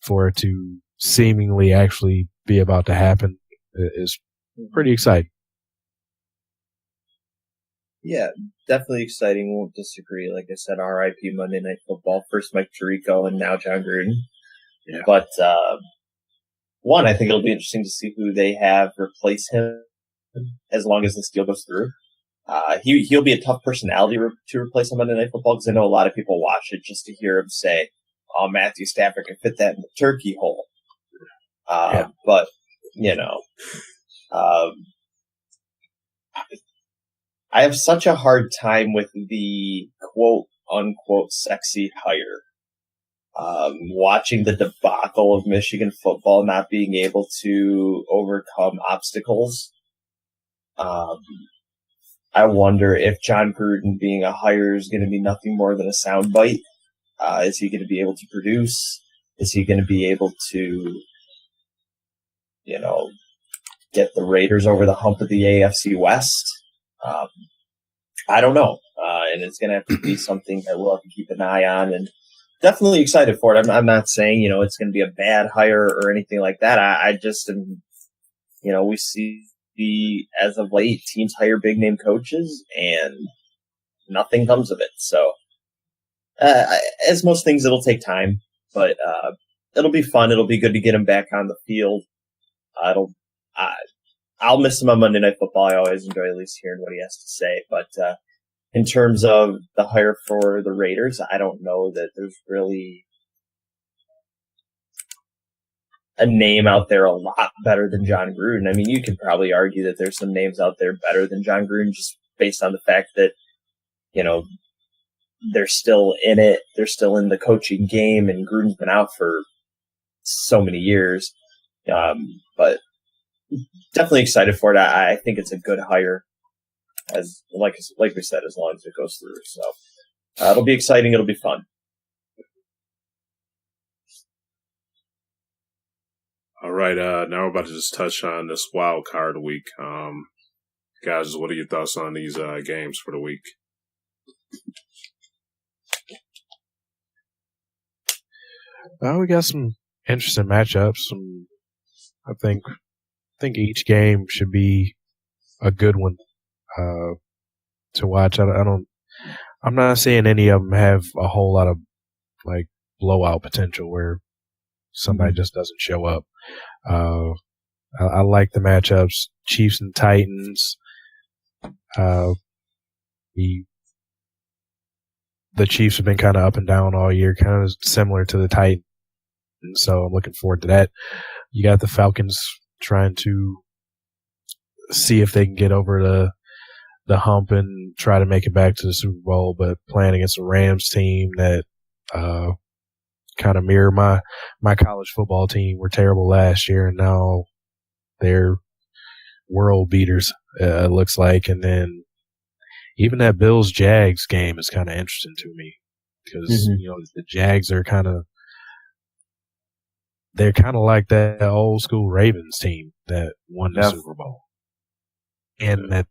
for it to seemingly actually be about to happen is pretty exciting. Yeah, definitely exciting. Won't disagree. Like I said, R.I.P. Monday Night Football. First Mike Tirico and now John Gruden. Yeah. But one, I think it'll be interesting to see who they have replace him as long as this deal goes through. He'll be a tough personality to replace on Monday Night Football because I know a lot of people watch it just to hear him say, "Oh, Matthew Stafford can fit that in the turkey hole." But you know, I have such a hard time with the quote unquote sexy hire. Watching the debacle of Michigan football not being able to overcome obstacles. I wonder if John Gruden being a hire is going to be nothing more than a soundbite. Is he going to be able to produce? Is he going to be able to, you know, get the Raiders over the hump of the AFC West? I don't know. And it's going to have to be something that we'll have to keep an eye on, and definitely excited for it. I'm not saying, you know, it's going to be a bad hire or anything like that. I just am, you know, we see as of late teams hire big name coaches and nothing comes of it. So, as most things, it'll take time, but it'll be fun. It'll be good to get him back on the field. I'll miss him on Monday Night Football. I always enjoy at least hearing what he has to say. But in terms of the hire for the Raiders, I don't know that there's really a name out there a lot better than John Gruden. I mean, you could probably argue that there's some names out there better than John Gruden just based on the fact that, they're still in it. They're still in the coaching game, and Gruden's been out for so many years. But definitely excited for it. I think it's a good hire, as like we said, as long as it goes through. So it'll be exciting. It'll be fun. All right. Now we're about to just touch on this wild card week. Guys, what are your thoughts on these games for the week? We got some interesting matchups. I think each game should be a good one to watch. I'm not saying any of them have a whole lot of like blowout potential where somebody just doesn't show up. I like the matchups. Chiefs and Titans. The Chiefs have been kind of up and down all year, kind of similar to the Titans. So I'm looking forward to that. You got the Falcons trying to see if they can get over the hump and try to make it back to the Super Bowl, but playing against a Rams team that kind of mirror my college football team. Were terrible last year, and now they're world beaters, it looks like. And then even that Bills-Jags game is kind of interesting to me because, the Jags are they're kind of like that old school Ravens team that won the Super Bowl. And that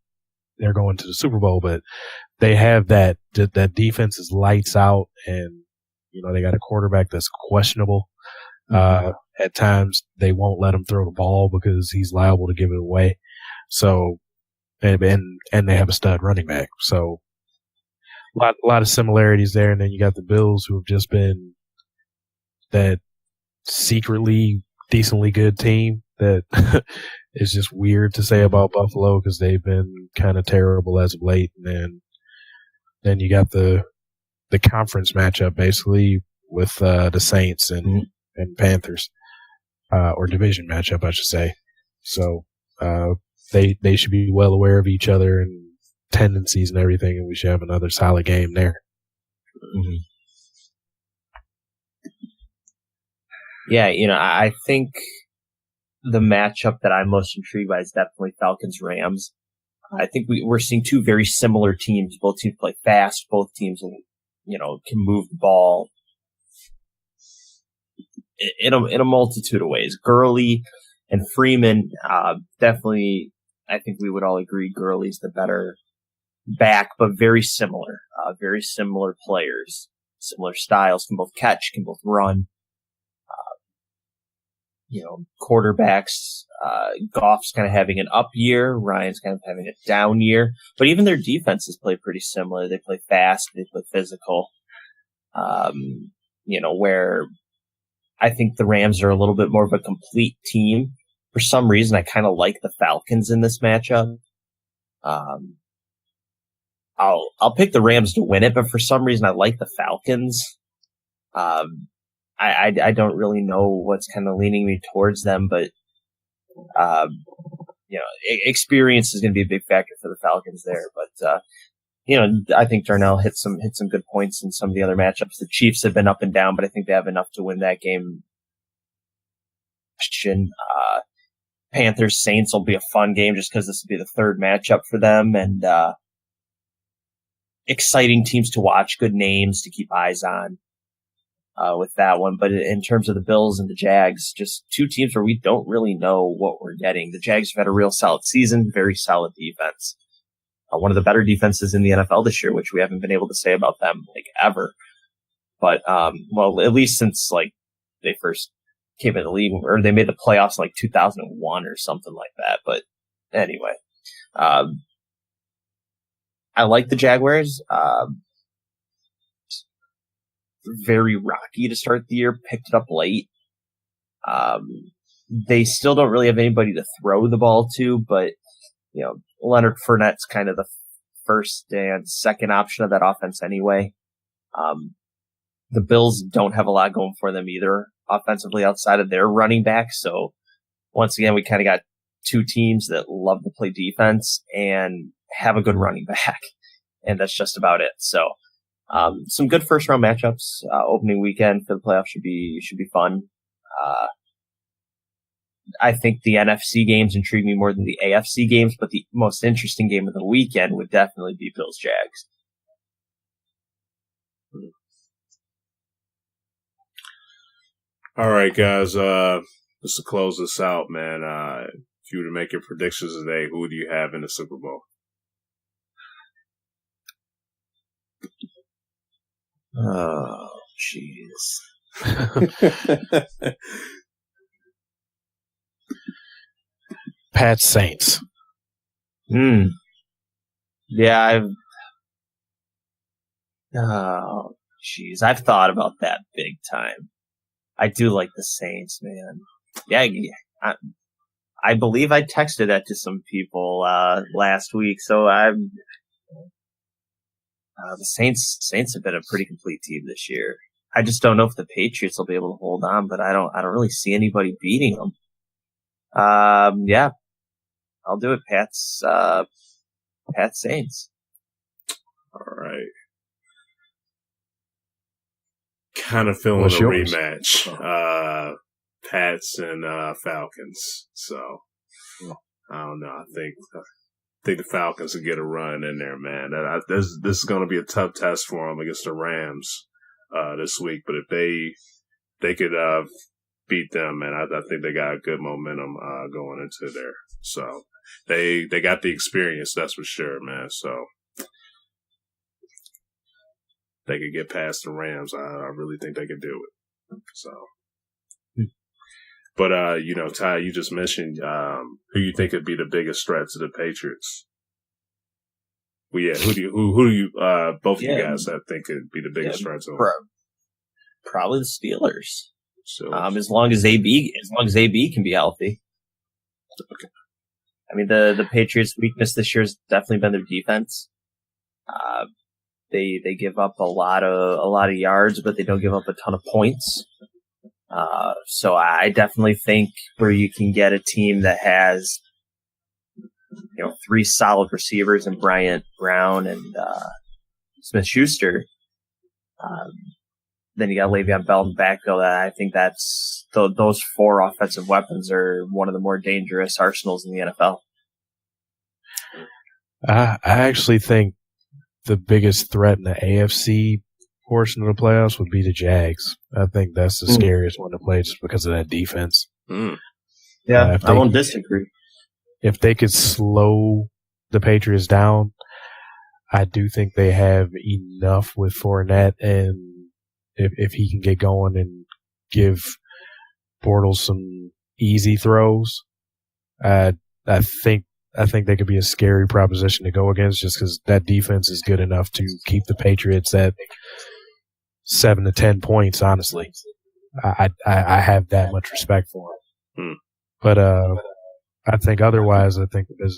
they're going to the Super Bowl, but they have that defense is lights out, and, they got a quarterback that's questionable. At times they won't let him throw the ball because he's liable to give it away. So, and they have a stud running back. So a lot of similarities there. And then you got the Bills, who have just been that secretly decently good team that is just weird to say about Buffalo because they've been kind of terrible as of late. And then you got the conference matchup basically with the Saints and Panthers, or division matchup, I should say. So they should be well aware of each other and tendencies and everything, and we should have another solid game there. Mm-hmm. Yeah, I think the matchup that I'm most intrigued by is definitely Falcons-Rams. I think we're seeing two very similar teams. Both teams play fast. Both teams, can move the ball in a multitude of ways. Gurley and Freeman, definitely, I think we would all agree Gurley's the better back, but very similar players, similar styles, can both catch, can both run. Quarterbacks, Goff's kind of having an up year, Ryan's kind of having a down year, but even their defenses play pretty similar. They play fast, they play physical. Where I think the Rams are a little bit more of a complete team. For some reason, I kind of like the Falcons in this matchup. I'll pick the Rams to win it, but for some reason, I like the Falcons. I don't really know what's kind of leaning me towards them, but experience is going to be a big factor for the Falcons there. But I think Darnell hit some good points in some of the other matchups. The Chiefs have been up and down, but I think they have enough to win that game. Panthers Saints will be a fun game just because this will be the third matchup for them, and exciting teams to watch, good names to keep eyes on with that one. But in terms of the Bills and the Jags, just two teams where we don't really know what we're getting. The Jags have had a real solid season, very solid defense. One of the better defenses in the NFL this year, which we haven't been able to say about them ever. But at least since they first came in the league, or they made the playoffs in 2001 or something like that. But anyway, I like the Jaguars. Very rocky to start the year, picked it up late. They still don't really have anybody to throw the ball to, but Leonard Fournette's kind of the first and second option of that offense anyway. The Bills don't have a lot going for them either offensively outside of their running back. So once again, we kind of got two teams that love to play defense and have a good running back. And that's just about it. So, some good first round matchups, opening weekend for the playoffs should be fun. I think the NFC games intrigue me more than the AFC games, but the most interesting game of the weekend would definitely be Bills Jags. All right, guys. Just to close this out, man. If you were to make your predictions today, who do you have in the Super Bowl? Oh, jeez. Pats Saints. Yeah, oh, jeez. I've thought about that big time. I do like the Saints, man. Yeah, I believe I texted that to some people last week. So the Saints have been a pretty complete team this year. I just don't know if the Patriots will be able to hold on, but I don't really see anybody beating them. Yeah, I'll do it. Pats Saints. All right. Kind of feeling What's a yours? rematch. Pats and Falcons. So I don't know. I think the Falcons will get a run in there, man. This is going to be a tough test for them against the Rams this week. But if they could beat them, man, I think they got good momentum going into there. So they got the experience, that's for sure, man. So they could get past the Rams. I really think they could do it. So. But, Ty, you just mentioned who you think would be the biggest threat to the Patriots. Well, yeah, who do you both of you guys think could be the biggest threat to them? Probably the Steelers. As long as AB can be healthy. Okay. I mean, the Patriots' weakness this year has definitely been their defense. They give up a lot of yards, but they don't give up a ton of points. So I definitely think where you can get a team that has, three solid receivers in Bryant, Brown, and Smith-Schuster. Then you got Le'Veon Bell in the backfield. I think that's those four offensive weapons are one of the more dangerous arsenals in the NFL. I actually think the biggest threat in the AFC portion of the playoffs would be the Jags. I think that's the scariest one to play just because of that defense. Yeah, I won't disagree. If they could slow the Patriots down, I do think they have enough with Fournette, and if he can get going and give Bortles some easy throws, I think they could be a scary proposition to go against just because that defense is good enough to keep the Patriots at 7 to 10 points, honestly. I have that much respect for him. But I think otherwise, I think the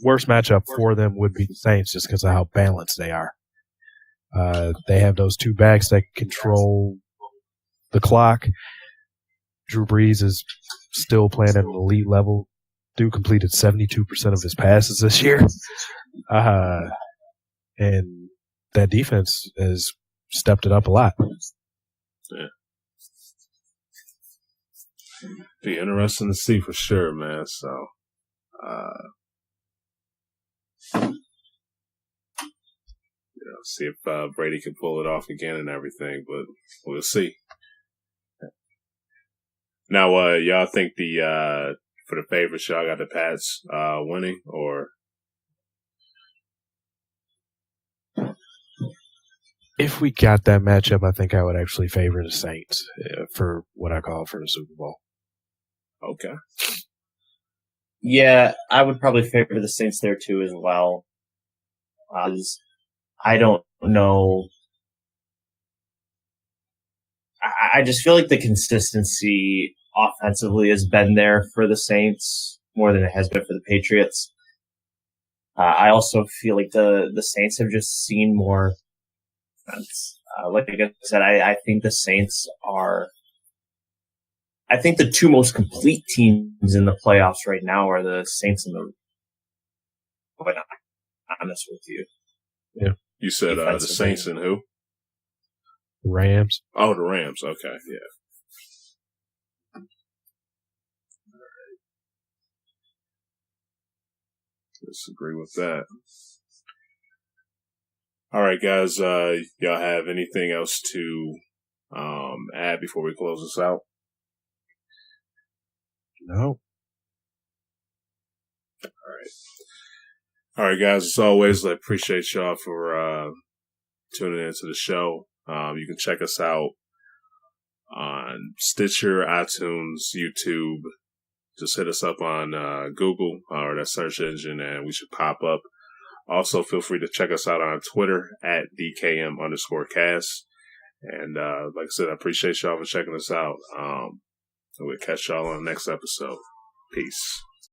worst matchup for them would be the Saints just because of how balanced they are. They have those two backs that can control the clock. Drew Brees is still playing at an elite level. Dude completed 72% of his passes this year. And that defense has stepped it up a lot. Yeah. Be interesting to see for sure, man. So, see if Brady can pull it off again and everything, but we'll see. Now, y'all think for the favorites, y'all got the Pats winning, or? If we got that matchup, I think I would actually favor the Saints for what I call for the Super Bowl. Okay. Yeah, I would probably favor the Saints there too as well. I don't know. I just feel like the consistency offensively has been there for the Saints more than it has been for the Patriots. I also feel like the Saints have just seen more defense. Like I said, I think the Saints are. I think the two most complete teams in the playoffs right now are the Saints and the. But I'm honest with you. Yeah, you said the Saints and who? Rams. Oh, the Rams. Okay, yeah. Disagree with that. All right, guys. Y'all have anything else to add before we close this out? No. All right, guys. As always, I appreciate y'all for tuning into the show. You can check us out on Stitcher, iTunes, YouTube. Just hit us up on Google or that search engine, and we should pop up. Also, feel free to check us out on Twitter at DKM_cast. And like I said, I appreciate y'all for checking us out. We'll catch y'all on the next episode. Peace.